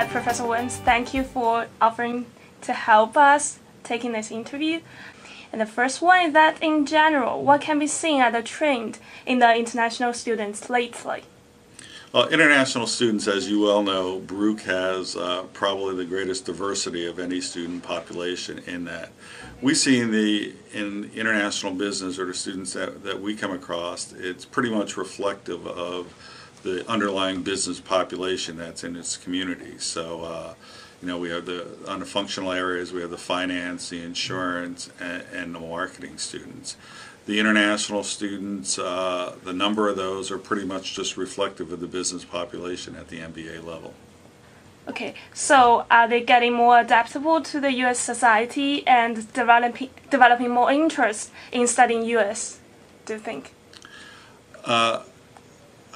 Professor Wins. Thank you for offering to help us taking this interview. And the first one is that in general, what can be seen as a trend in the international students lately? Well, international students, as you well know, Baruch has probably the greatest diversity of any student population in that. We see in international business, or the students that we come across, it's pretty much reflective of the underlying business population that's in its community. So, we have on the functional areas, we have the finance, the insurance, and the marketing students. The international students, the number of those are pretty much just reflective of the business population at the MBA level. Okay, so are they getting more adaptable to the U.S. society and developing more interest in studying U.S., do you think?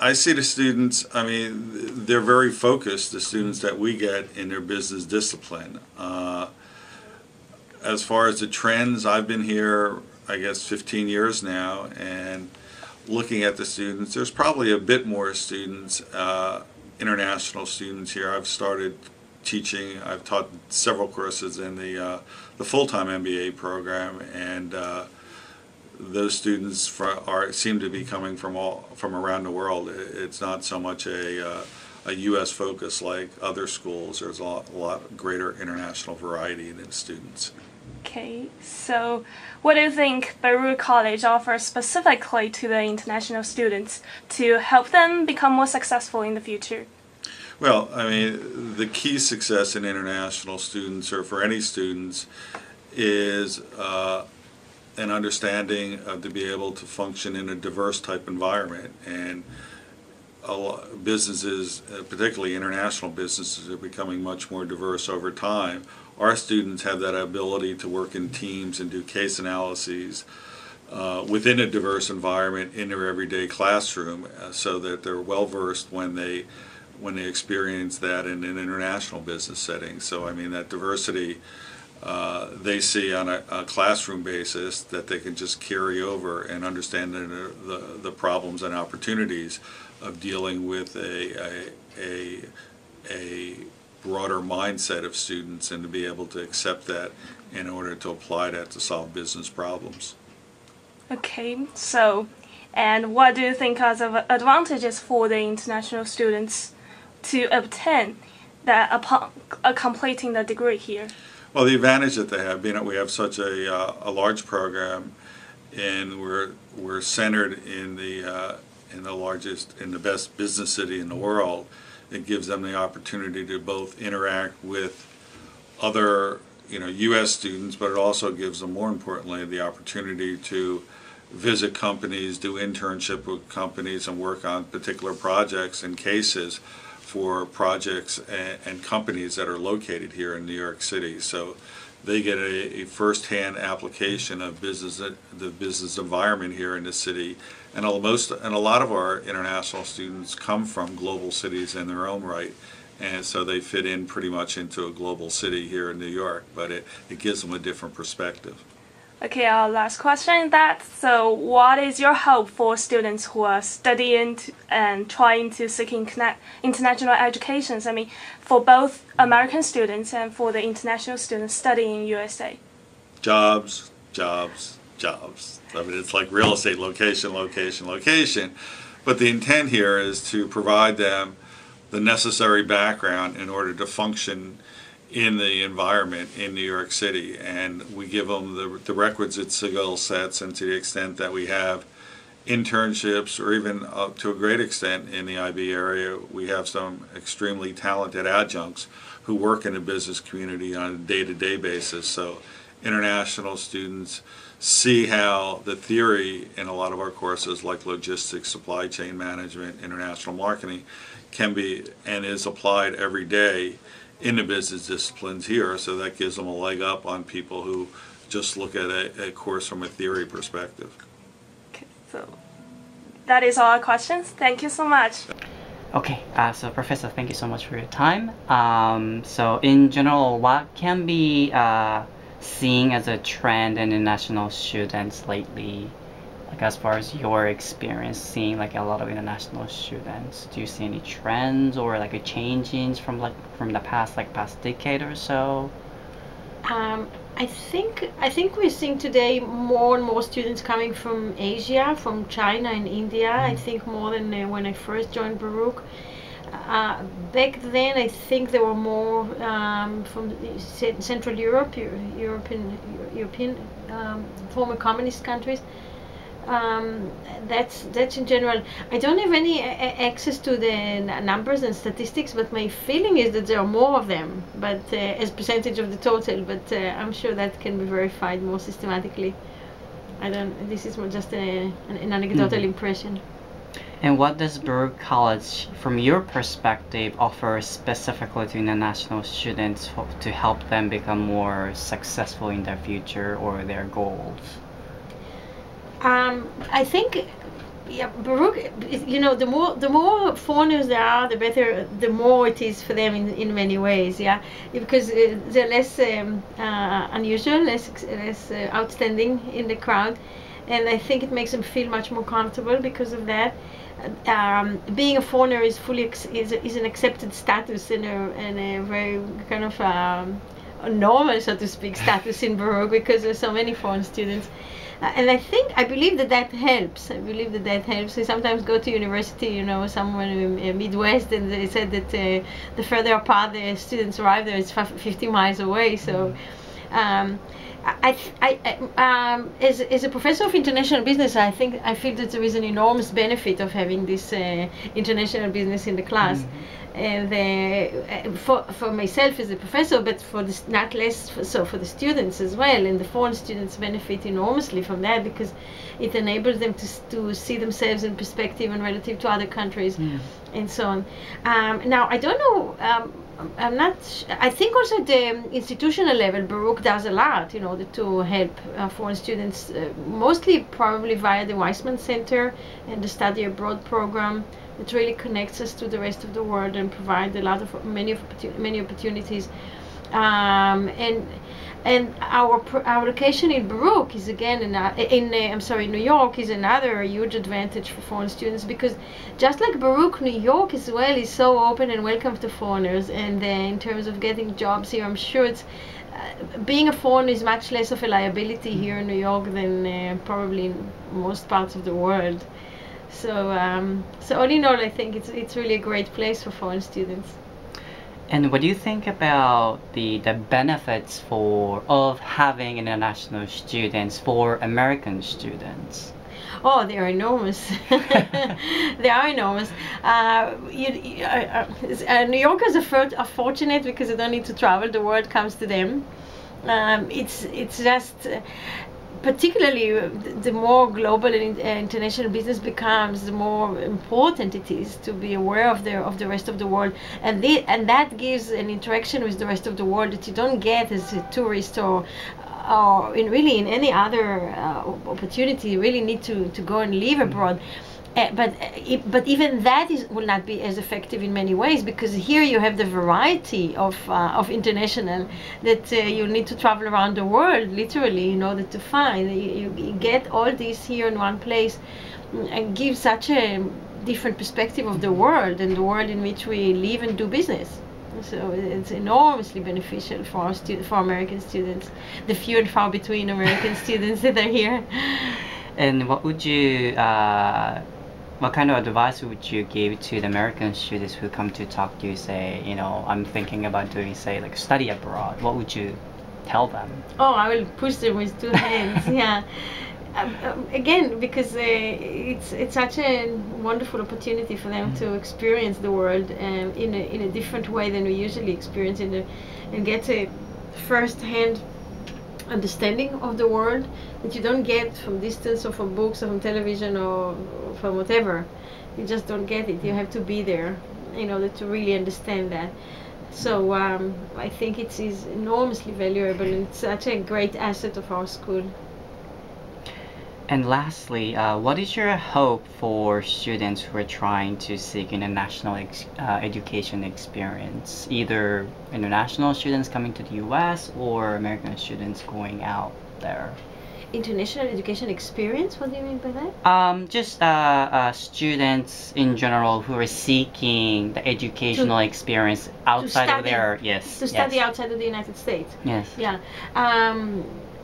I see the students, they're very focused, the students that we get in their business discipline. As far as the trends, I've been here, I guess, 15 years now, and looking at the students, there's probably a bit more students, international students here. I've started teaching, I've taught several courses in the full-time MBA program, and those students seem to be coming from around the world. It's not so much a U.S. focus like other schools. There's a lot greater international variety in students. Okay, so what do you think Baruch College offers specifically to the international students to help them become more successful in the future? Well, the key success in international students, or for any students, is an understanding of to be able to function in a diverse type environment. And businesses, particularly international businesses, are becoming much more diverse over time. Our students have that ability to work in teams and do case analyses within a diverse environment in their everyday classroom, so that they're well versed when they experience that in an international business setting. So that diversity they see on a classroom basis, that they can just carry over and understand the problems and opportunities of dealing with a broader mindset of students, and to be able to accept that in order to apply that to solve business problems. Okay, so, and what do you think are the advantages for the international students to obtain that upon completing the degree here? Well, the advantage that they have, being that we have such a large program, and we're centered in the best business city in the world, it gives them the opportunity to both interact with other U.S. students, but it also gives them, more importantly, the opportunity to visit companies, do internship with companies, and work on particular projects and cases for projects and companies that are located here in New York City. So they get a first-hand application of the business environment here in the city, and a lot of our international students come from global cities in their own right, and so they fit in pretty much into a global city here in New York, but it gives them a different perspective. Okay, our last question is that, so what is your hope for students who are studying and trying to seek international educations? For both American students and for the international students studying in USA? Jobs, jobs, jobs. It's like real estate: location, location, location. But the intent here is to provide them the necessary background in order to function in the environment in New York City, and we give them the requisite skill sets, and to the extent that we have internships, or even up to a great extent in the IB area, we have some extremely talented adjuncts who work in the business community on a day-to-day basis. So international students see how the theory in a lot of our courses, like logistics, supply chain management, international marketing, can be and is applied every day in the business disciplines here, so that gives them a leg up on people who just look at a course from a theory perspective. Okay, so that is all our questions. Thank you so much. Okay, so Professor, thank you so much for your time. So in general, what can be seen as a trend in international students lately, like as far as your experience seeing like a lot of international students, do you see any trends or like a changes from the past decade or so? I think we're seeing today more and more students coming from Asia, from China and India. I think more than when I first joined Baruch. Back then, I think there were more from Central Europe, European former communist countries. That's in general. I don't have any access to the numbers and statistics, but my feeling is that there are more of them, but as percentage of the total. But I'm sure that can be verified more systematically. I don't. This is more just an anecdotal impression. And what does Baruch College, from your perspective, offer specifically to international students to help them become more successful in their future or their goals? I think, yeah, Baruch. The more foreigners there are, the better. The more it is for them in many ways. Yeah, because they're less unusual, less outstanding in the crowd, and I think it makes them feel much more comfortable because of that. Being a foreigner is is an accepted status and a very kind of normal, so to speak, status in Baruch because there's so many foreign students. And I believe that helps. I believe that helps. I sometimes go to university, somewhere in Midwest, and they said that the further apart the students arrive there, it's 50 miles away. So, as a professor of international business, I feel that there is an enormous benefit of having this international business in the class. And for myself as a professor, but for this not less so for the students as well, and the foreign students benefit enormously from that because it enables them to see themselves in perspective and relative to other countries, and so on. Now I don't know. I'm not. I think also at the institutional level, Baruch does a lot in order to help foreign students, mostly probably via the Weizmann Center and the Study Abroad program. It really connects us to the rest of the world and provides many opportunities. And our location in Baruch is again New York is another huge advantage for foreign students because just like Baruch, New York as well is so open and welcome to foreigners. And in terms of getting jobs here, I'm sure it's being a foreigner is much less of a liability here in New York than probably in most parts of the world. So all in all, I think it's really a great place for foreign students. And what do you think about the benefits of having international students for American students? Oh, they are enormous. They are enormous. New Yorkers are fortunate because they don't need to travel. The world comes to them. It's just. Particularly, the more global and international business becomes, the more important it is to be aware of the rest of the world, and that gives an interaction with the rest of the world that you don't get as a tourist or in any other opportunity. You really need to go and live abroad. But even that will not be as effective in many ways because here you have the variety of international that you need to travel around the world literally in order to find. You get all this here in one place and gives such a different perspective of the world and the world in which we live and do business. So it's enormously beneficial for for American students, the few and far between American students that are here. And what kind of advice would you give to the American students who come to talk to you, say, I'm thinking about doing, say, like study abroad? What would you tell them? Oh, I will push them with two hands. Yeah. Again, because it's such a wonderful opportunity for them to experience the world in a different way than we usually experience and get a first-hand understanding of the world that you don't get from distance or from books or from television or from whatever. You just don't get it. You have to be there in order to really understand that. So I think it is enormously valuable and it's such a great asset of our school. And lastly, what is your hope for students who are trying to seek international education experience, either international students coming to the US or American students going out there? international education experience? What do you mean by that? Just students in general who are seeking the educational experience outside of their to study yes. outside of the United States. Yes. Yeah.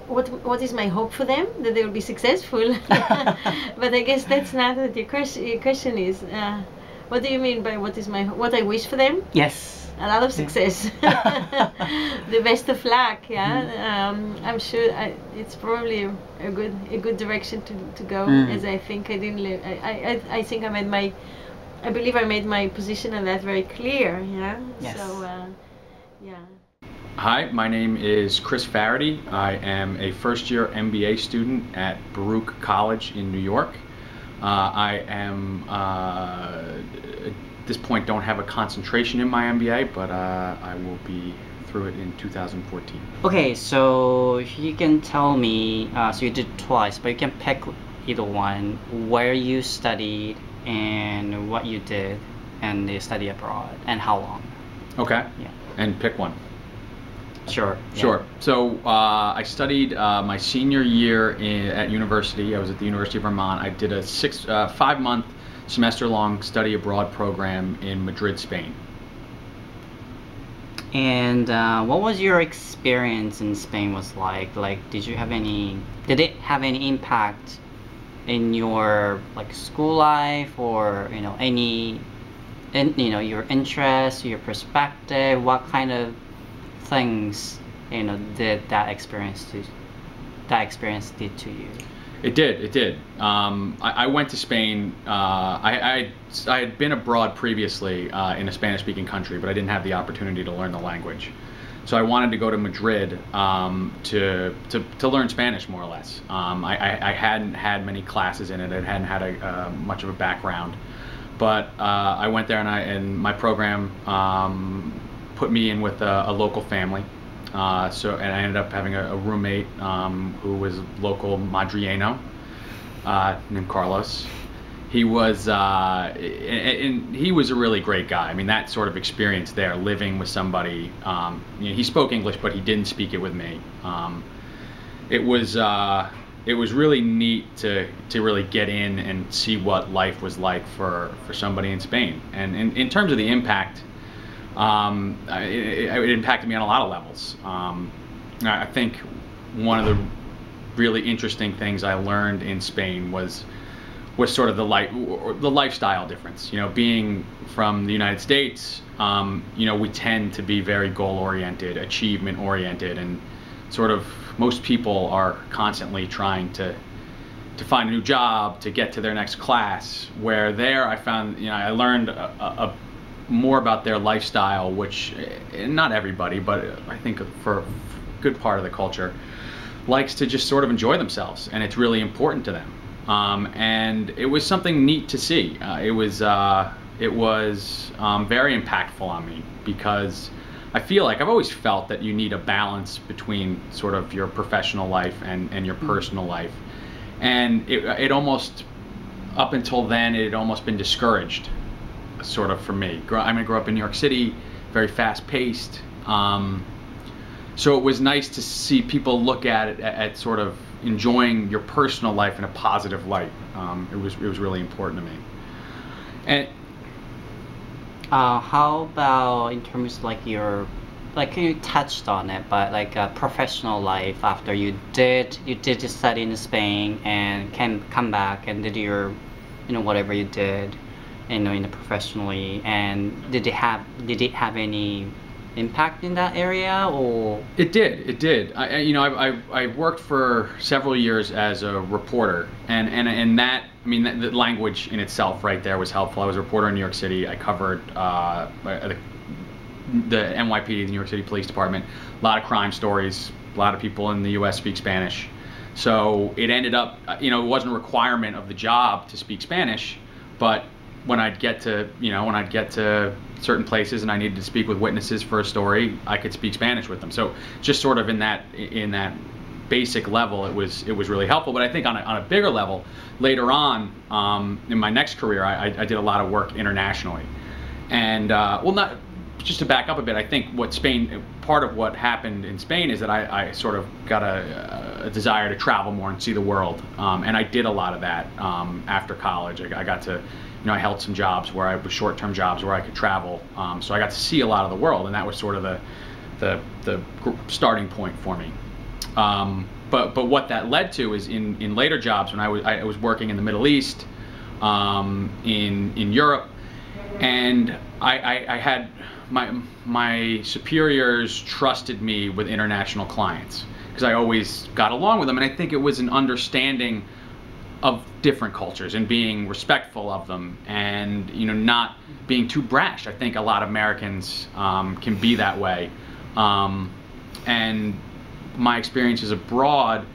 What is my hope for them? That they will be successful. But I guess that's not what your question is. What do you mean by what I wish for them? Yes. A lot of success. The best of luck. Yeah. I'm sure it's probably a good direction to go. As I think I didn't live. I think I believe I made my position on that very clear. Yeah. Yes. So yeah. Hi, my name is Chris Faraday. I am a first-year MBA student at Baruch College in New York. I am, at this point, don't have a concentration in my MBA, but I will be through it in 2014. Okay, so you can tell me, so you did twice, but you can pick either one, where you studied and what you did and the study abroad and how long. Okay. Yeah. And pick one. Sure. Sure. So I studied my senior year at university. I was at the University of Vermont. I did a 5-month semester-long study abroad program in Madrid, Spain. And what was your experience in Spain was like? Like, did it have any impact in your like school life, or your interests, your perspective? What kind of things did that experience did to you? It did. I went to Spain. I had been abroad previously in a Spanish-speaking country, but I didn't have the opportunity to learn the language. So I wanted to go to Madrid to learn Spanish, more or less. I hadn't had many classes in it. I hadn't had much of a background, but I went there and my program put me in with a local family. And I ended up having a roommate who was local Madrileño, named Carlos. He was and he was a really great guy. I mean, that sort of experience there, living with somebody. He spoke English, but he didn't speak it with me. It was really neat to really get in and see what life was like for somebody in Spain. And in terms of the impact, it impacted me on a lot of levels. I think one of the really interesting things I learned in Spain was sort of the lifestyle difference. Being from the United States, we tend to be very goal-oriented, achievement-oriented, and sort of most people are constantly trying to find a new job, to get to their next class. Where there, I found, I learned more about their lifestyle, which not everybody, but I think for a good part of the culture, likes to just sort of enjoy themselves, and it's really important to them. And it was something neat to see. It was very impactful on me, because I feel like I've always felt that you need a balance between sort of your professional life and your personal life. And it almost, up until then, it had almost been discouraged, sort of, for me. I grew up in New York City, very fast-paced. So it was nice to see people look at it at sort of enjoying your personal life in a positive light. It was really important to me. And how about in terms of like you touched on it, but like professional life after you did study in Spain and come back and did your whatever you did in the professionally, and did it have any impact in that area? Or it did. I worked for several years as a reporter, and that, I mean, the language in itself right there was helpful. I was a reporter in New York City. I covered the NYPD, the New York City Police Department. A lot of crime stories. A lot of people in the U.S. speak Spanish. So it ended up, it wasn't a requirement of the job to speak Spanish, but when I'd get to certain places and I needed to speak with witnesses for a story, I could speak Spanish with them. So just sort of in that basic level, it was really helpful. But I think on a bigger level, later on in my next career, I did a lot of work internationally, and not just to back up a bit, I think part of what happened in Spain is that I sort of got a desire to travel more and see the world, and I did a lot of that after college. I got to, I held some jobs where I was short-term jobs where I could travel, so I got to see a lot of the world, and that was sort of the starting point for me. But what that led to is in later jobs when I was working in the Middle East, in Europe, and I had my superiors trusted me with international clients because I always got along with them, and I think it was an understanding of different cultures and being respectful of them, and not being too brash. I think a lot of Americans can be that way, and my experiences abroad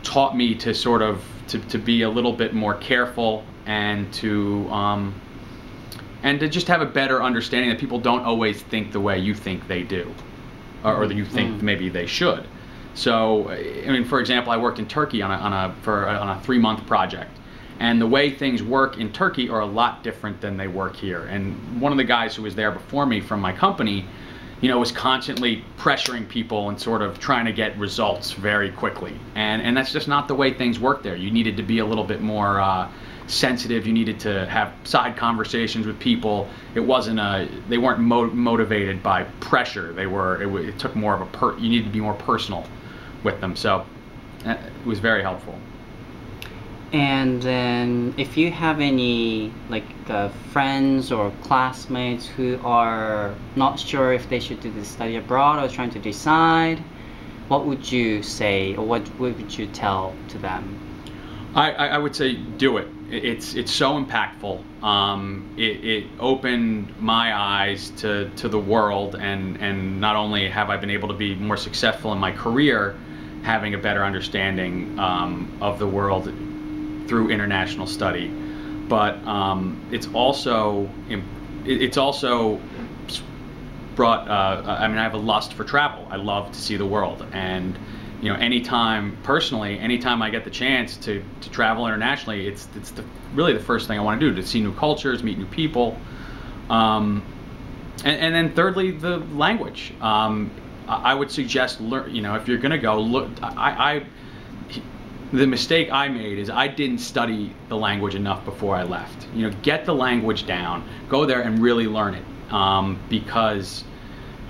taught me to sort of to be a little bit more careful and to just have a better understanding that people don't always think the way you think they do, or that you think maybe they should. So, I mean, for example, I worked in Turkey on a 3-month project, and the way things work in Turkey are a lot different than they work here. And one of the guys who was there before me from my company, was constantly pressuring people and sort of trying to get results very quickly. And that's just not the way things work there. You needed to be a little bit more sensitive. You needed to have side conversations with people. It wasn't they weren't motivated by pressure. It took more of you needed to be more personal with them. So it was very helpful. And then if you have any friends or classmates who are not sure if they should do the study abroad or trying to decide, what would you say, or what would you tell to them? I would say do it. It's so impactful. It opened my eyes to the world, and not only have I been able to be more successful in my career, having a better understanding of the world through international study, but it's also brought. I mean, I have a lust for travel. I love to see the world, and anytime I get the chance to travel internationally, it's really the first thing I want to do, to see new cultures, meet new people, and then thirdly, the language. I would suggest learn. If you're gonna go, look. The mistake I made is I didn't study the language enough before I left. Get the language down, go there and really learn it, because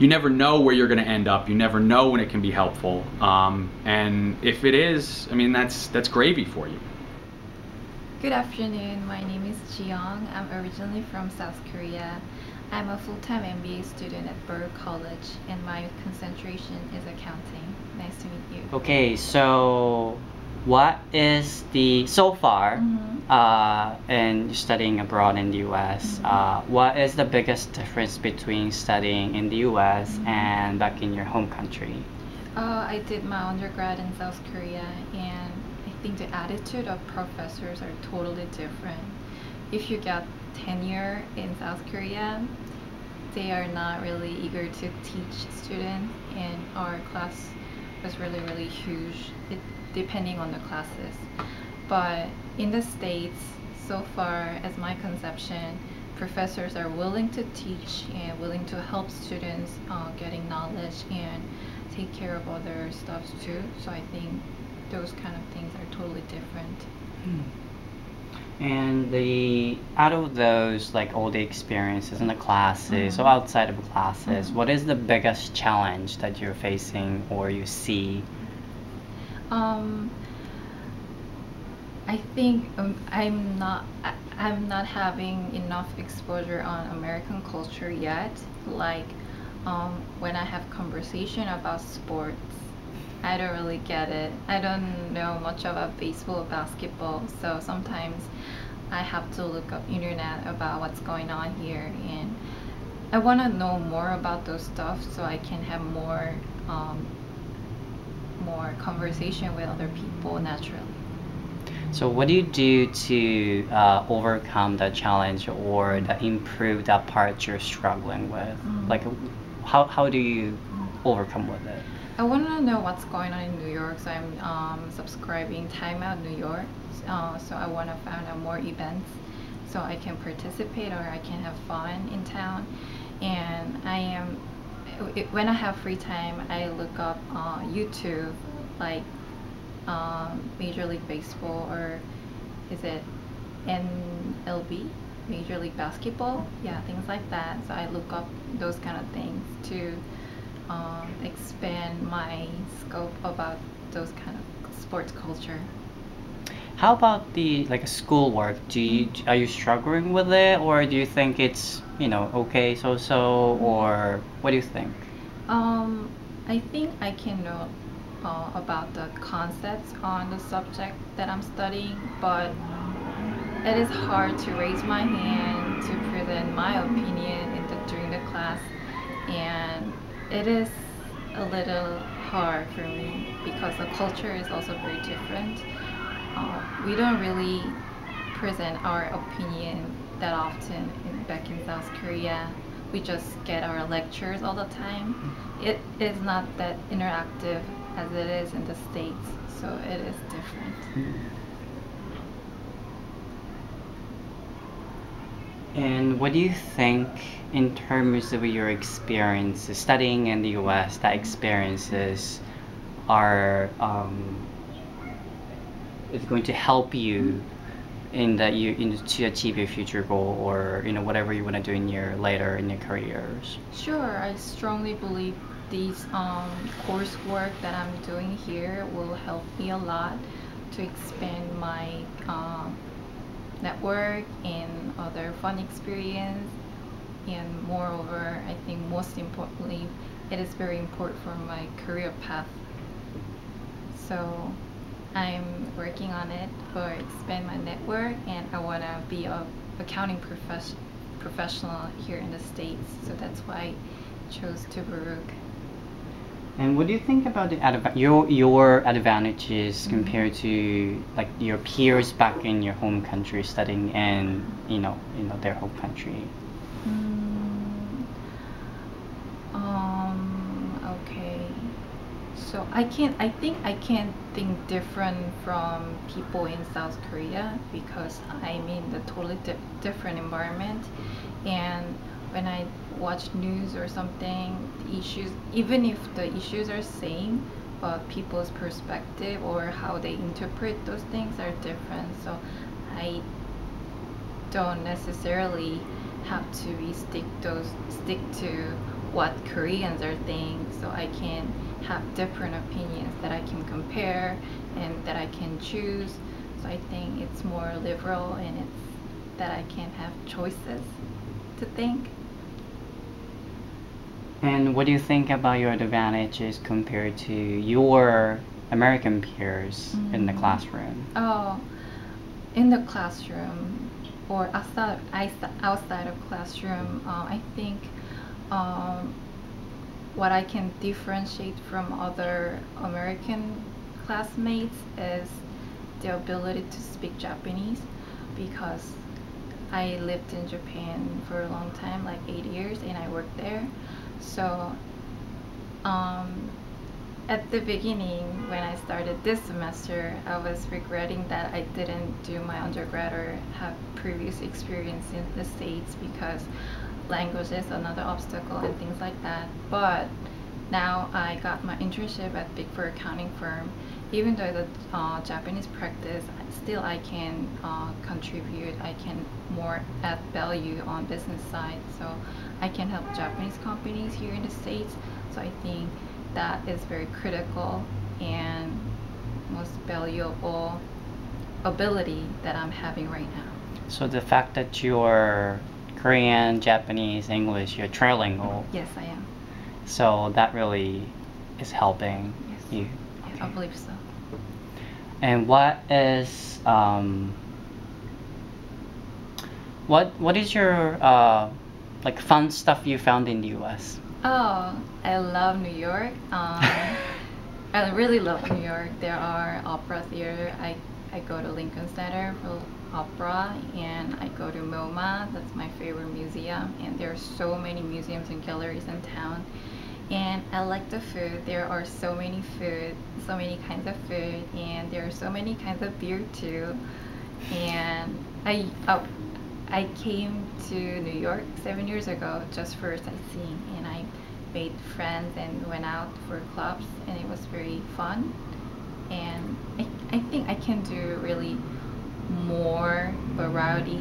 you never know where you're going to end up. You never know when it can be helpful, and if it is, I mean, that's gravy for you. Good afternoon. My name is Jiyoung. I'm originally from South Korea. I'm a full-time MBA student at Baruch College, and my concentration is accounting. Nice to meet you. Okay, so what is so far in studying abroad in the US, what is the biggest difference between studying in the US and back in your home country? I did my undergrad in South Korea, and I think the attitude of professors are totally different. If you get tenure in South Korea, they are not really eager to teach students, and our class was really huge, depending on the classes. But in the States, so far as my conception, professors are willing to teach and willing to help students getting knowledge and take care of other stuff too. So I think those kind of things are totally different. And out of those, all the experiences in the classes or outside of classes, what is the biggest challenge that you're facing or you see? I think I'm not having enough exposure on American culture yet. When I have conversation about sports, I don't really get it. I don't know much about baseball, basketball, so sometimes I have to look up internet about what's going on here, and I want to know more about those stuff so I can have more conversation with other people naturally. So what do you do to overcome the challenge or improve that part you're struggling with? How do you overcome with it? I want to know what's going on in New York, so I'm subscribing Time Out New York. So I want to find out more events so I can participate or I can have fun in town. And when I have free time, I look up YouTube, like Major League Baseball, or is it MLB, Major League Basketball? Yeah, things like that. So I look up those kind of things to expand my scope about those kind of sports culture. How about the like schoolwork? Are you struggling with it, or do you think it's okay so, or what do you think? I think I can know about the concepts on the subject that I'm studying, but it is hard to raise my hand to present my opinion during the class, and it is a little hard for me because the culture is also very different. We don't really present our opinion that often back in South Korea. We just get our lectures all the time. It is not that interactive as it is in the States, so it is different. And what do you think in terms of your experiences studying in the US, that experiences are is going to help you in that to achieve your future goal, or whatever you want to do in your later in your careers? Sure, I strongly believe these coursework that I'm doing here will help me a lot to expand my network and other fun experience. And moreover, I think most importantly, it is very important for my career path. So I'm working on it for expand my network, and I want to be a accounting professional here in the States. So that's why I chose to Baruch. And what do you think about your advantages compared to like your peers back in your home country studying in their home country? Okay. So I think I can't think different from people in South Korea because I'm in the totally different environment, and when I watch news or something, the issues, even if the issues are same, but people's perspective or how they interpret those things are different. So I don't necessarily have to stick to what Koreans are thinking. So I can have different opinions that I can compare and that I can choose. So I think it's more liberal, and it's that I can have choices to think. And what do you think about your advantages compared to your American peers in the classroom? Oh, in the classroom or outside of classroom, I think what I can differentiate from other American classmates is the ability to speak Japanese, because I lived in Japan for a long time, like 8 years, and I worked there. So at the beginning, when I started this semester, I was regretting that I didn't do my undergrad or have previous experience in the States, because language is another obstacle and things like that. But now I got my internship at Big Four accounting firm. Even though the Japanese practice, still I can contribute. I can more add value on business side. So I can help Japanese companies here in the States. So I think that is very critical and most valuable ability that I'm having right now. So the fact that you're Korean, Japanese, English, you're trilingual. Yes, I am. So that really is helping you. Yes, I believe so. And what is what is your like fun stuff you found in the US? Oh, I love New York. I really love New York. There are opera theater. I go to Lincoln Center for opera, and I go to MoMA. That's my favorite museum. And there are so many museums and galleries in town. And I like the food. There are so many kinds of food, and there are so many kinds of beer too. And I I came to New York 7 years ago just for sightseeing, and I made friends and went out for clubs, and it was very fun. And I think I can do really more variety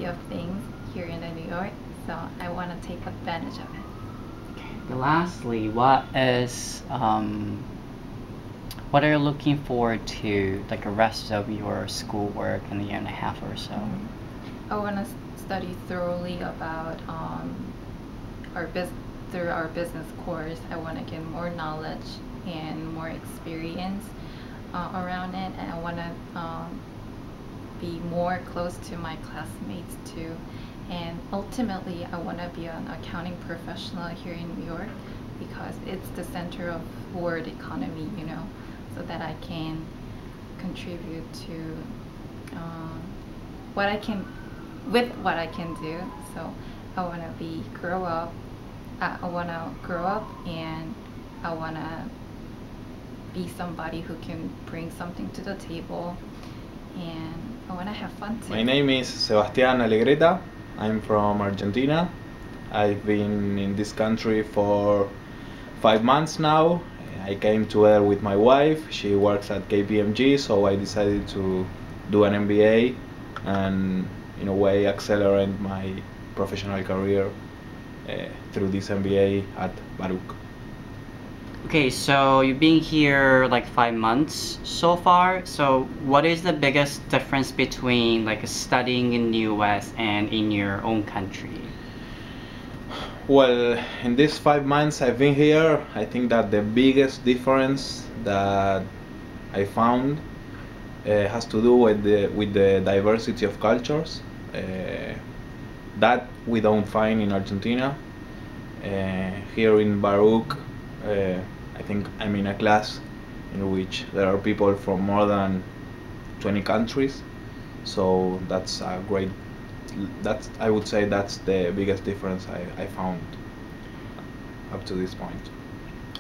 of things here in New York, so I want to take advantage of it. Lastly, what are you looking forward to, like the rest of your schoolwork in a year and a half or so? I want to study thoroughly about through our business course. I want to get more knowledge and more experience around it, and I want to be more close to my classmates too. And ultimately, I want to be an accounting professional here in New York because it's the center of world economy, so that I can contribute to what I can do. So I want to grow up. I want to grow up, and I want to be somebody who can bring something to the table, and I want to have fun too. My name is Sebastián Alegreta. I'm from Argentina. I've been in this country for 5 months now. I came together with my wife. She works at KPMG, so I decided to do an MBA and in a way accelerate my professional career through this MBA at Baruch. Okay, so you've been here like 5 months so far. So what is the biggest difference between like studying in the US and in your own country? Well, in these 5 months I've been here, I think that the biggest difference that I found has to do with the diversity of cultures that we don't find in Argentina. Here in Baruch, I think I'm in a class in which there are people from more than 20 countries, so that's a great. I would say that's the biggest difference I found up to this point.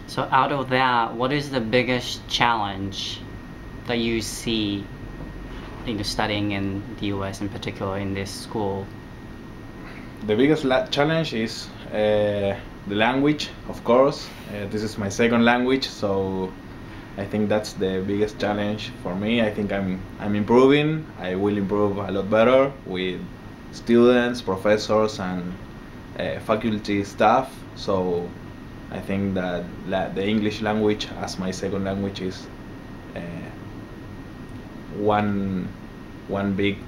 So out of that, what is the biggest challenge that you see studying in the US, in particular in this school? The biggest challenge is the language, of course. This is my second language, so I think that's the biggest challenge for me. I think I'm improving. I will improve a lot better with students, professors, and faculty staff. So I think that the English language as my second language is one big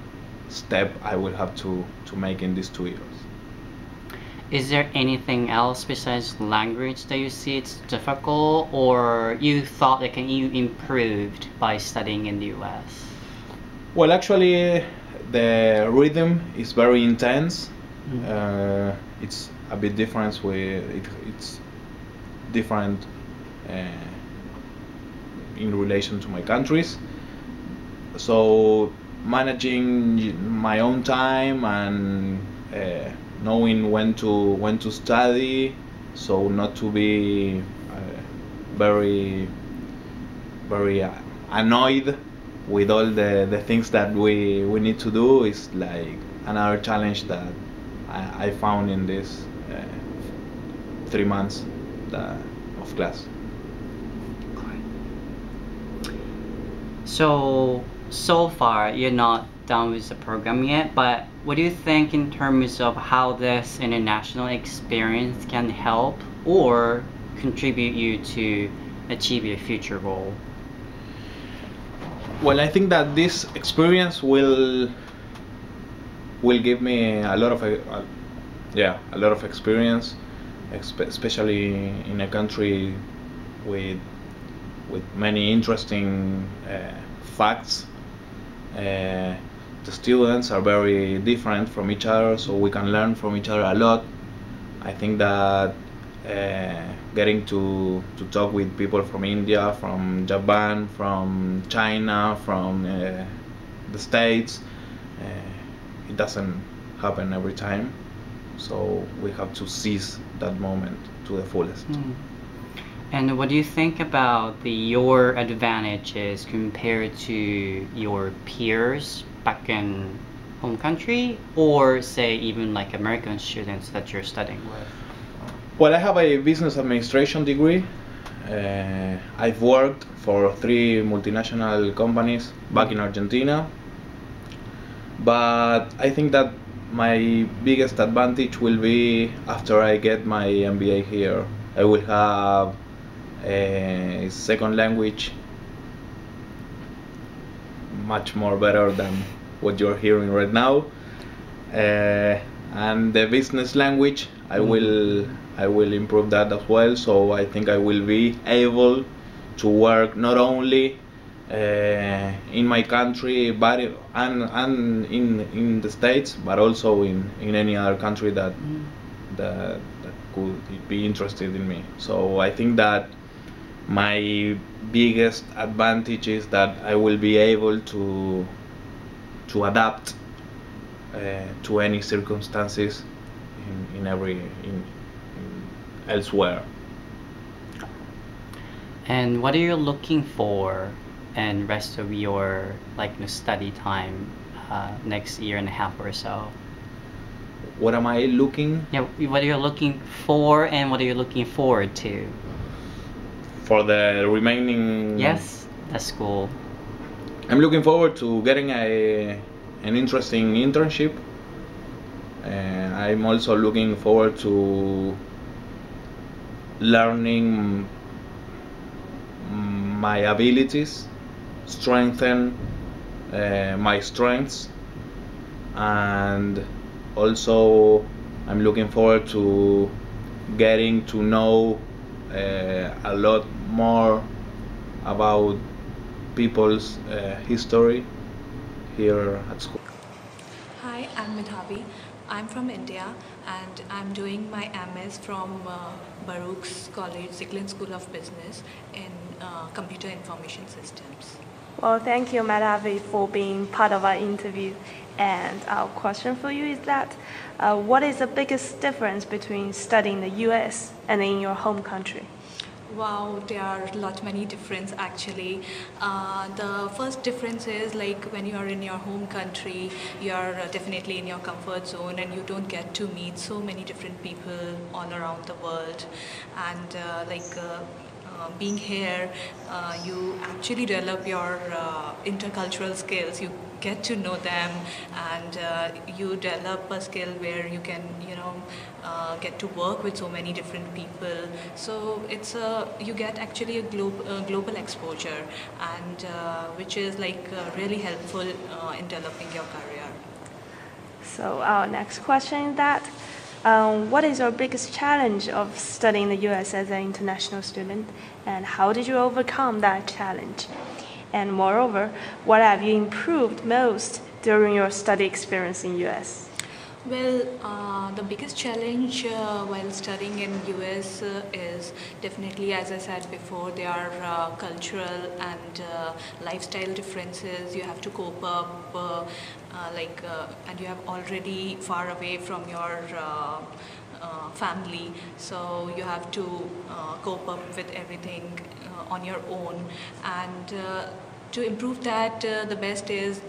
step I will have to make in these 2 years. Is there anything else besides language that you see it's difficult, or you thought it can be improved by studying in the US? Well, actually, the rhythm is very intense. It's a bit different it's different in relation to my countries. So managing my own time and knowing when to study, so not to be very annoyed with all the things that we need to do is like another challenge that I found in this 3 months of class. So far you're not done with the program yet, but what do you think in terms of how this international experience can help or contribute you to achieve your future goal? Well, I think that this experience will give me a lot of experience, especially in a country with many interesting facts. The students are very different from each other, so we can learn from each other a lot. I think that getting to talk with people from India, from Japan, from China, from the States, it doesn't happen every time, so we have to seize that moment to the fullest. And what do you think about your advantages compared to your peers back in home country, or say even like American students that you're studying with? Well, I have a business administration degree. I've worked for 3 multinational companies back in Argentina, but I think that my biggest advantage will be after I get my MBA here. I will have a second language much more better than what you're hearing right now, and the business language I will improve that as well. So I think I will be able to work not only in my country but and in the States, but also in any other country that could be interested in me. So I think that my biggest advantage is that I will be able to adapt to any circumstances in elsewhere. And what are you looking for and rest of your study time next year and a half or so? What am I looking? Yeah, what are you looking for and what are you looking forward to? For the remaining... Yes, the school. I'm looking forward to getting an interesting internship. I'm also looking forward to learning my abilities, strengthen my strengths, and also I'm looking forward to getting to know a lot more about people's history here at school. Hi, I'm Midhavi. I'm from India and I'm doing my MS from Baruch's College, Zicklin School of Business in Computer Information Systems. Well, thank you, Madhavi, for being part of our interview. And our question for you is that, what is the biggest difference between studying in the US and in your home country? Wow, there are many differences actually. The first difference is like when you are in your home country, you are definitely in your comfort zone and you don't get to meet so many different people all around the world. And being here, you actually develop your intercultural skills. You get to know them, and you develop a skill where you can, get to work with so many different people. So it's you get actually a global exposure, and which is really helpful in developing your career. So our next question is that, what is your biggest challenge of studying in the US as an international student, and how did you overcome that challenge? And moreover, what have you improved most during your study experience in US? Well, the biggest challenge while studying in US is definitely, as I said before, there are cultural and lifestyle differences. You have to cope up, and you have already far away from your family, so you have to cope up with everything on your own. And to improve that, the best is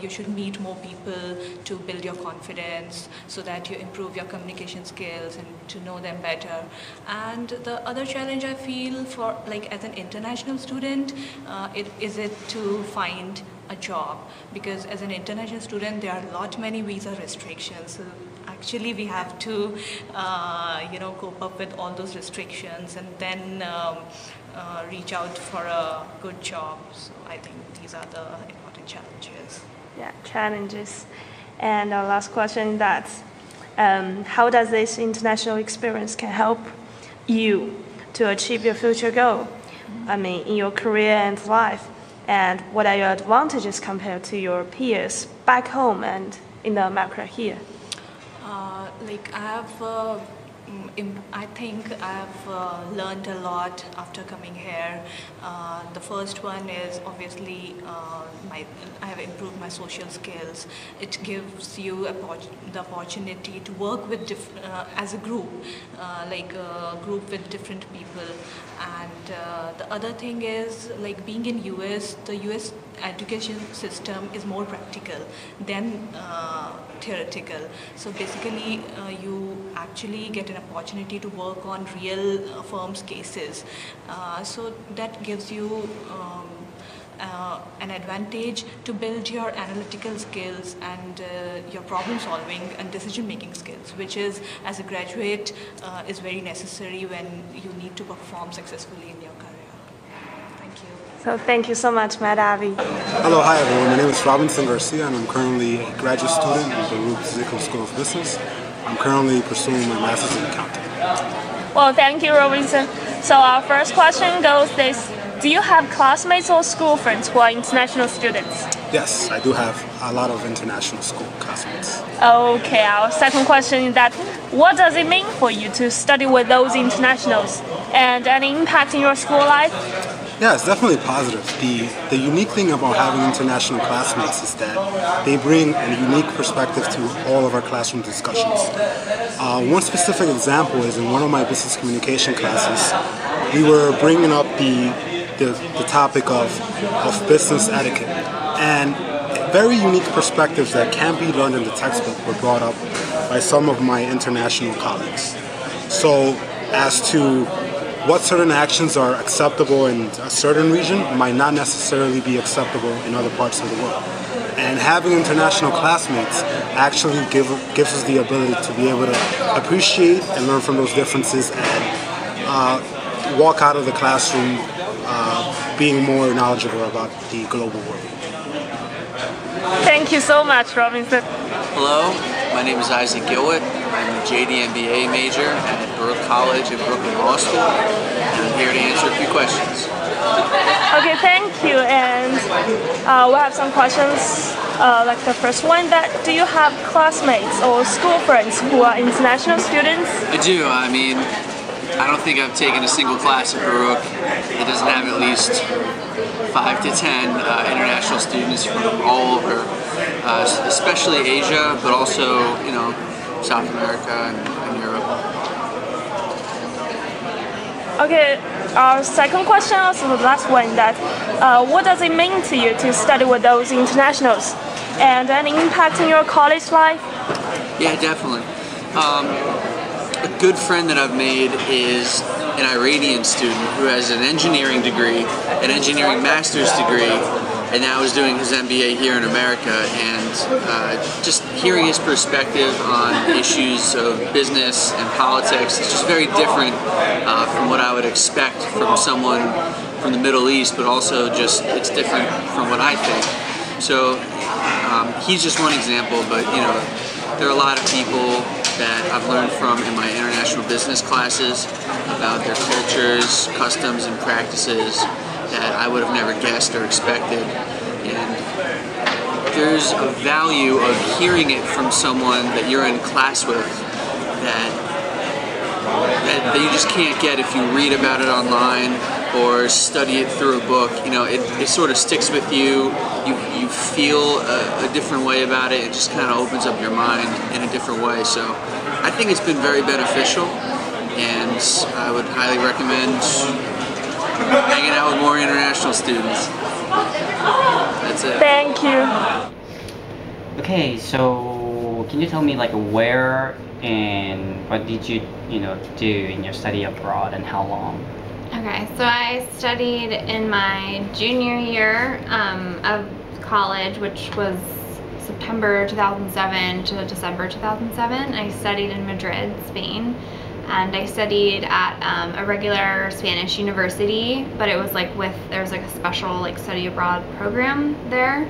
you should meet more people to build your confidence, so that you improve your communication skills and to know them better. And the other challenge I feel for as an international student, is to find a job, because as an international student there are many visa restrictions. So actually we have to cope up with all those restrictions and then reach out for a good job. So I think these are the important challenges. Yeah, challenges. And our last question is that, how does this international experience can help you to achieve your future goal? I mean, in your career and life, and what are your advantages compared to your peers back home and in the America here? I think I've learned a lot after coming here. The first one is obviously I have improved my social skills. It gives you the opportunity to work with as a group, a group with different people. And the other thing is, being in US, the US education system is more practical than theoretical. So basically you actually get an opportunity to work on real firms cases. So that gives you an advantage to build your analytical skills and your problem solving and decision making skills, which is, as a graduate, is very necessary when you need to perform successfully in your career. Thank you. So thank you so much, Madhavi. Hello, hi everyone. My name is Robinson Garcia and I'm currently a graduate student in Baruch School of Business. I'm currently pursuing my master's in accounting. Well, thank you, Robinson. So our first question goes this. Do you have classmates or school friends who are international students? Yes, I do have a lot of international school classmates. Okay, our second question is that what does it mean for you to study with those internationals and any impact in your school life? Yeah, it's definitely positive. The unique thing about having international classmates is that they bring a unique perspective to all of our classroom discussions. One specific example is in one of my business communication classes, we were bringing up the topic of business etiquette, and very unique perspectives that can't be learned in the textbook were brought up by some of my international colleagues. So as to what certain actions are acceptable in a certain region might not necessarily be acceptable in other parts of the world. And having international classmates actually gives us the ability to be able to appreciate and learn from those differences and walk out of the classroom being more knowledgeable about the global world. Thank you so much, Robinson. Hello, my name is Isaac Gilwitt. I'm a JD MBA major at Baruch College at Brooklyn Law School, and I'm here to answer a few questions. Okay, thank you. And we have some questions. Like the first one, that do you have classmates or school friends who are international students? I do. I mean, I don't think I've taken a single class at Baruch that doesn't have at least 5 to 10 international students from all over, especially Asia, but also, you know, South America and Europe. Okay, our second question, also the last one, that what does it mean to you to study with those internationals and any impact in your college life? Yeah, definitely. A good friend that I've made is an Iranian student who has an engineering degree, an engineering master's degree, and now is doing his MBA here in America. And just hearing his perspective on issues of business and politics is just very different from what I would expect from someone from the Middle East, but also just it's different from what I think. So he's just one example, but you know, there are a lot of people that I've learned from in my international business classes about their cultures, customs, and practices that I would have never guessed or expected. And there's a value of hearing it from someone that you're in class with that you just can't get if you read about it online or study it through a book. You know, it sort of sticks with you. You feel a different way about it. It just kind of opens up your mind in a different way. So I think it's been very beneficial, and I would highly recommend hanging out with more international students. That's it. Thank you. Okay, so can you tell me like where and what did you do in your study abroad and how long? Okay, so I studied in my junior year of college, which was September 2007 to December 2007. I studied in Madrid, Spain, and I studied at a regular Spanish university, but it was like there was like a special like study abroad program there.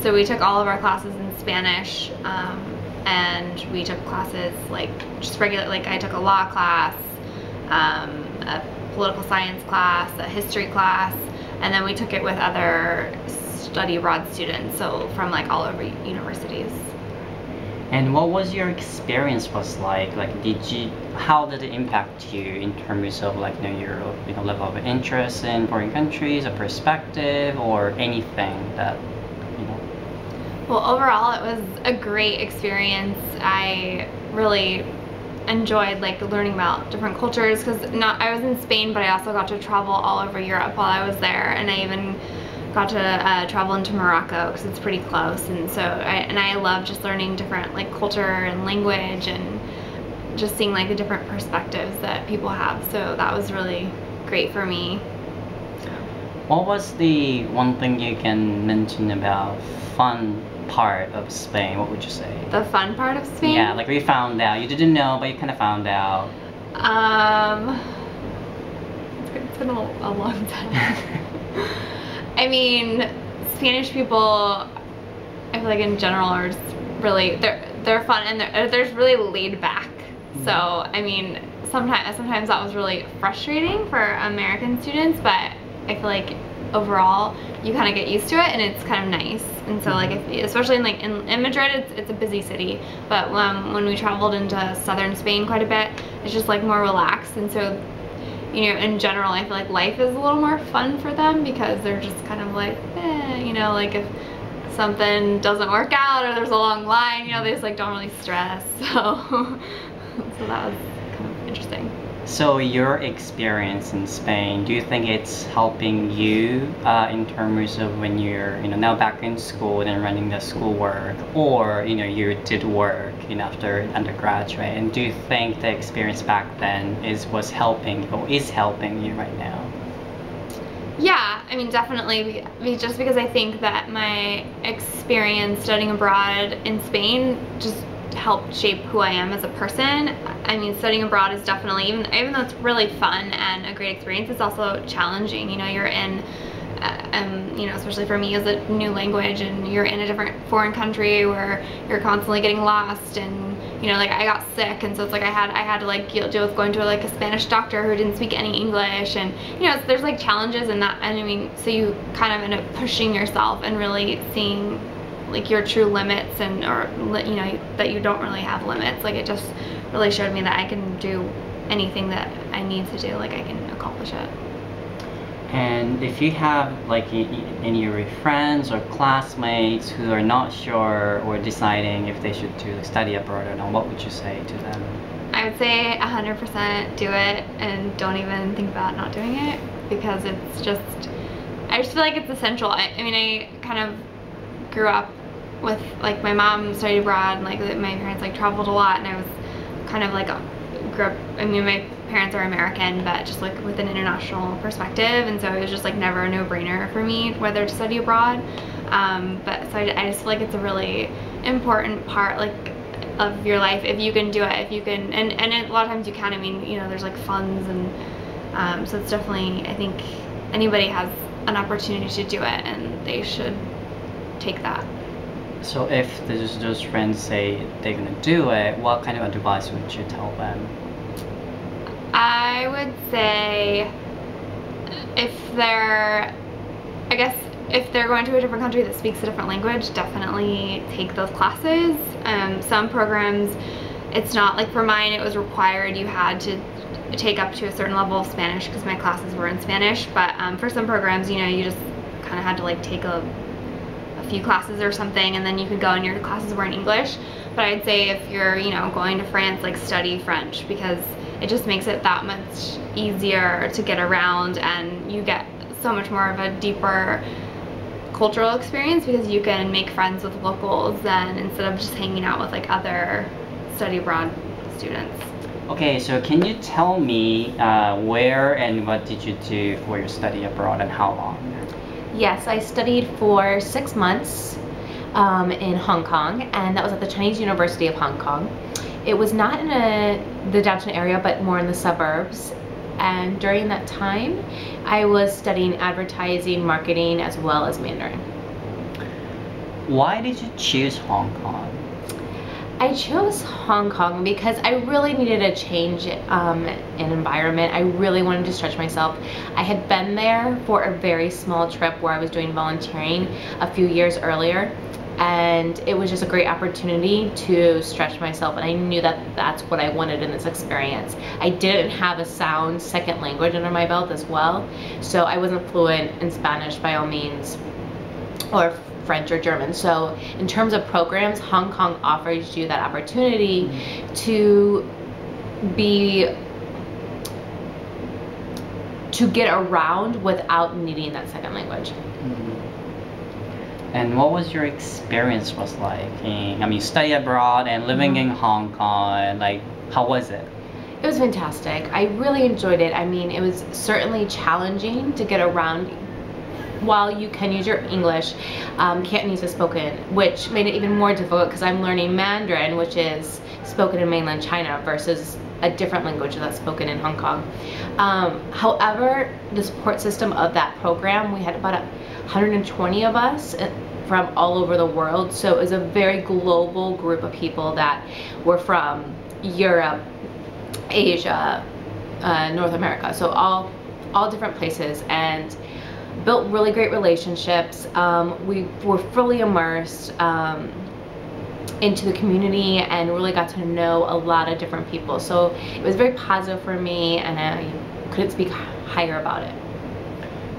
So we took all of our classes in Spanish, and we took classes like just regular, like I took a law class, a political science class, a history class, and then we took it with other study abroad students, so from like all over universities. And what was your experience was like? Like, how did it impact you in terms of like your level of interest in foreign countries, a perspective, or anything that Well, overall, it was a great experience. I really enjoyed like learning about different cultures, because I was in Spain, but I also got to travel all over Europe while I was there, and I even got to travel into Morocco because it's pretty close, and so I love just learning different like culture and language and just seeing like the different perspectives that people have. So that was really great for me. What was the one thing you can mention about fun part of Spain? What would you say? The fun part of Spain? Yeah, like we found out. You didn't know, but you kind of found out. It's been a long time. I mean, Spanish people, I feel like in general are just really, they're fun and they're just really laid back. So, I mean, sometimes that was really frustrating for American students, but I feel like overall you kind of get used to it and it's kind of nice. And so like, especially in Madrid, it's a busy city, but when we traveled into southern Spain quite a bit, it's just like more relaxed. And so, you know, in general, I feel like life is a little more fun for them because they're just kind of like, you know, like if something doesn't work out or there's a long line, you know, they just like don't really stress. So, so that was kind of interesting. So your experience in Spain, do you think it's helping you in terms of when you're, you know, now back in school and running the schoolwork, or, you know, you did work, you know, after undergraduate, and do you think the experience back then was helping or is helping you right now? Yeah, I mean, definitely, just because I think that my experience studying abroad in Spain just helped shape who I am as a person. I mean, studying abroad is definitely, even though it's really fun and a great experience, it's also challenging. You know, you're in, you know, especially for me as a new language, and you're in a different foreign country where you're constantly getting lost, and you know, like I got sick, and so it's like I had to like deal with going to like a Spanish doctor who didn't speak any English, and you know, there's like challenges in that, and I mean, so you kind of end up pushing yourself and really seeing like your true limits, and or you know, that you don't really have limits. Like it just really showed me that I can do anything that I need to do, like I can accomplish it. And if you have like any of your friends or classmates who are not sure or deciding if they should do study abroad or not, what would you say to them? I would say 100% do it and don't even think about not doing it, because it's just, I just feel like it's essential. I mean, I kind of grew up with like my mom studied abroad, and like my parents like traveled a lot, and I was kind of like grew up, I mean, my parents are American, but just like with an international perspective, and so it was just like never a no-brainer for me whether to study abroad. But so I just feel like it's a really important part like of your life if you can do it, if you can, and a lot of times you can. I mean, you know, there's like funds, and so it's definitely, I think anybody has an opportunity to do it and they should take that. So if those friends say they're gonna do it, what kind of advice would you tell them? I would say if they're going to a different country that speaks a different language, definitely take those classes. Some programs, it's not like for mine, it was required you had to take up to a certain level of Spanish because my classes were in Spanish, but for some programs, you know, you just kind of had to like take a few classes or something, and then you could go and your classes were in English. But I'd say if you're, you know, going to France, like study French, because it just makes it that much easier to get around, and you get so much more of a deeper cultural experience because you can make friends with locals then, instead of just hanging out with like other study abroad students. Okay, so can you tell me where and what did you do for your study abroad and how long? Yes, I studied for 6 months in Hong Kong, and that was at the Chinese University of Hong Kong. It was not in the downtown area, but more in the suburbs. And during that time, I was studying advertising, marketing, as well as Mandarin. Why did you choose Hong Kong? I chose Hong Kong because I really needed a change in environment. I really wanted to stretch myself. I had been there for a very small trip where I was doing volunteering a few years earlier, and it was just a great opportunity to stretch myself, and I knew that that's what I wanted in this experience. I didn't have a sound second language under my belt as well, so I wasn't fluent in Spanish by all means, or French or German. So in terms of programs, Hong Kong offers you that opportunity to get around without needing that second language. Mm-hmm. And what was your experience was like? I mean, study abroad and living in Hong Kong, like, how was it? It was fantastic. I really enjoyed it. I mean, it was certainly challenging to get around. While you can use your English, Cantonese is spoken, which made it even more difficult because I'm learning Mandarin, which is spoken in mainland China, versus a different language that's spoken in Hong Kong. However, the support system of that program, we had about 120 of us from all over the world, so it was a very global group of people that were from Europe, Asia, North America, so all different places, and built really great relationships. We were fully immersed into the community and really got to know a lot of different people. So it was very positive for me, and I couldn't speak higher about it.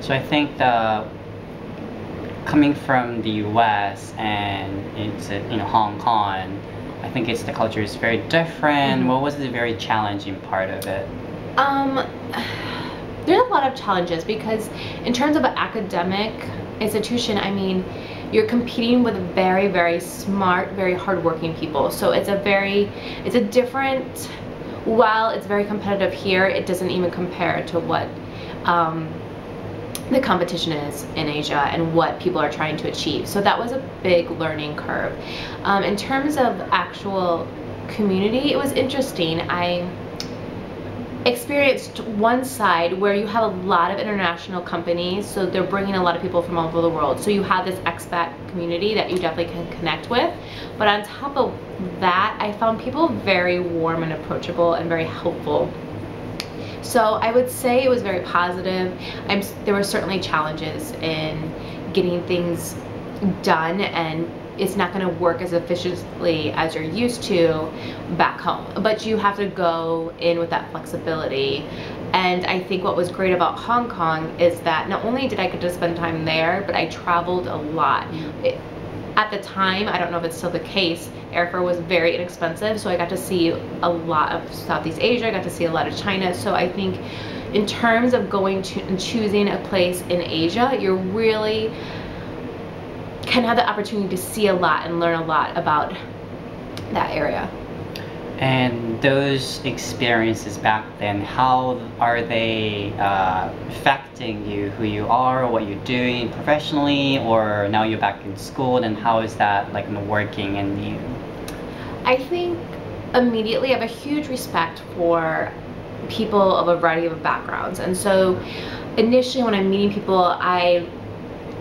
So I think coming from the U.S. and it's Hong Kong, I think the culture is very different. What was the very challenging part of it? There's a lot of challenges because in terms of an academic institution, I mean, you're competing with very, very smart, very hardworking people. So it's a different, while it's very competitive here, it doesn't even compare to what the competition is in Asia and what people are trying to achieve. So that was a big learning curve. In terms of actual community, it was interesting. I experienced one side where you have a lot of international companies, so they're bringing a lot of people from all over the world, so you have this expat community that you definitely can connect with. But on top of that, I found people very warm and approachable and very helpful. So I would say it was very positive. There were certainly challenges in getting things done, and it's not going to work as efficiently as you're used to back home, but you have to go in with that flexibility. And I think what was great about Hong Kong is that not only did I get to spend time there, but I traveled a lot. At the time, I don't know if it's still the case, airfare was very inexpensive, so I got to see a lot of Southeast Asia, I got to see a lot of China. So I think in terms of going to and choosing a place in Asia, you're really can have the opportunity to see a lot and learn a lot about that area. And those experiences back then, how are they affecting you, who you are, what you're doing professionally, or now you're back in school, and how is that like working in you? I think immediately I have a huge respect for people of a variety of backgrounds, and so initially when I'm meeting people, I'm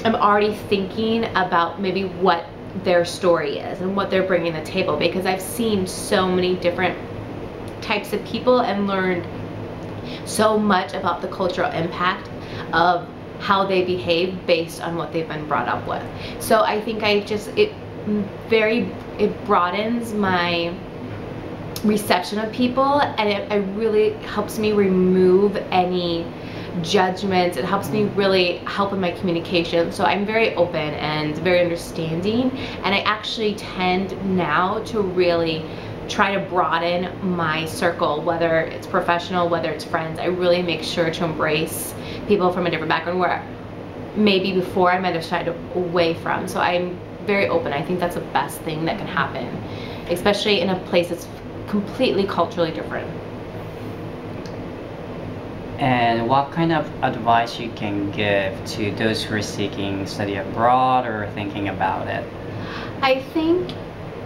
already thinking about maybe what their story is and what they're bringing to the table, because I've seen so many different types of people and learned so much about the cultural impact of how they behave based on what they've been brought up with. So I think it broadens my reception of people, and it really helps me remove any judgments. It helps me really help in my communication. So I'm very open and very understanding, and I actually tend now to really try to broaden my circle, whether it's professional, whether it's friends. I really make sure to embrace people from a different background where maybe before I might have shied away from. So I'm very open. I think that's the best thing that can happen, especially in a place that's completely culturally different. And what kind of advice you can give to those who are seeking study abroad or thinking about it? I think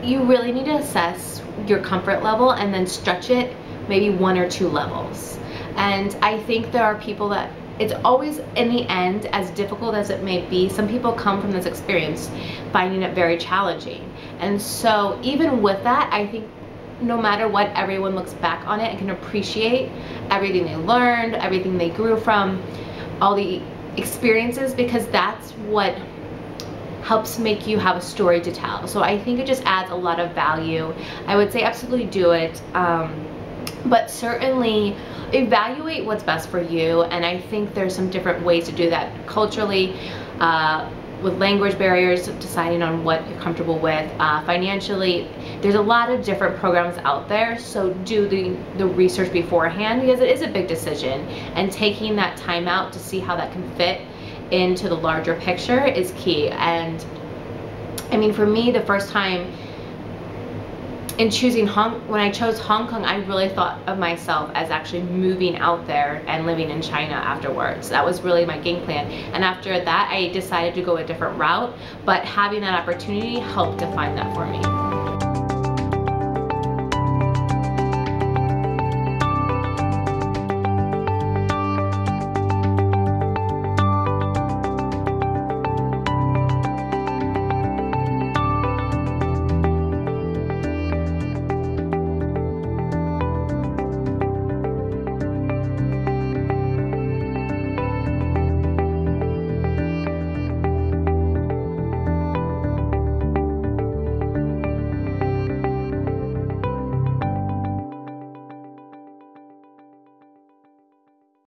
you really need to assess your comfort level and then stretch it maybe 1 or 2 levels. And I think there are people that it's always, in the end, as difficult as it may be, some people come from this experience finding it very challenging. And so even with that, I think no matter what, everyone looks back on it and can appreciate everything they learned, everything they grew from, all the experiences, because that's what helps make you have a story to tell. So I think it just adds a lot of value. I would say absolutely do it, but certainly evaluate what's best for you. And I think there's some different ways to do that culturally, with language barriers, deciding on what you're comfortable with, financially. There's a lot of different programs out there, so do the research beforehand, because it is a big decision, and taking that time out to see how that can fit into the larger picture is key. And I mean, for me, the first time in choosing when I chose Hong Kong, I really thought of myself as actually moving out there and living in China afterwards. That was really my game plan. And after that, I decided to go a different route, but having that opportunity helped define that for me.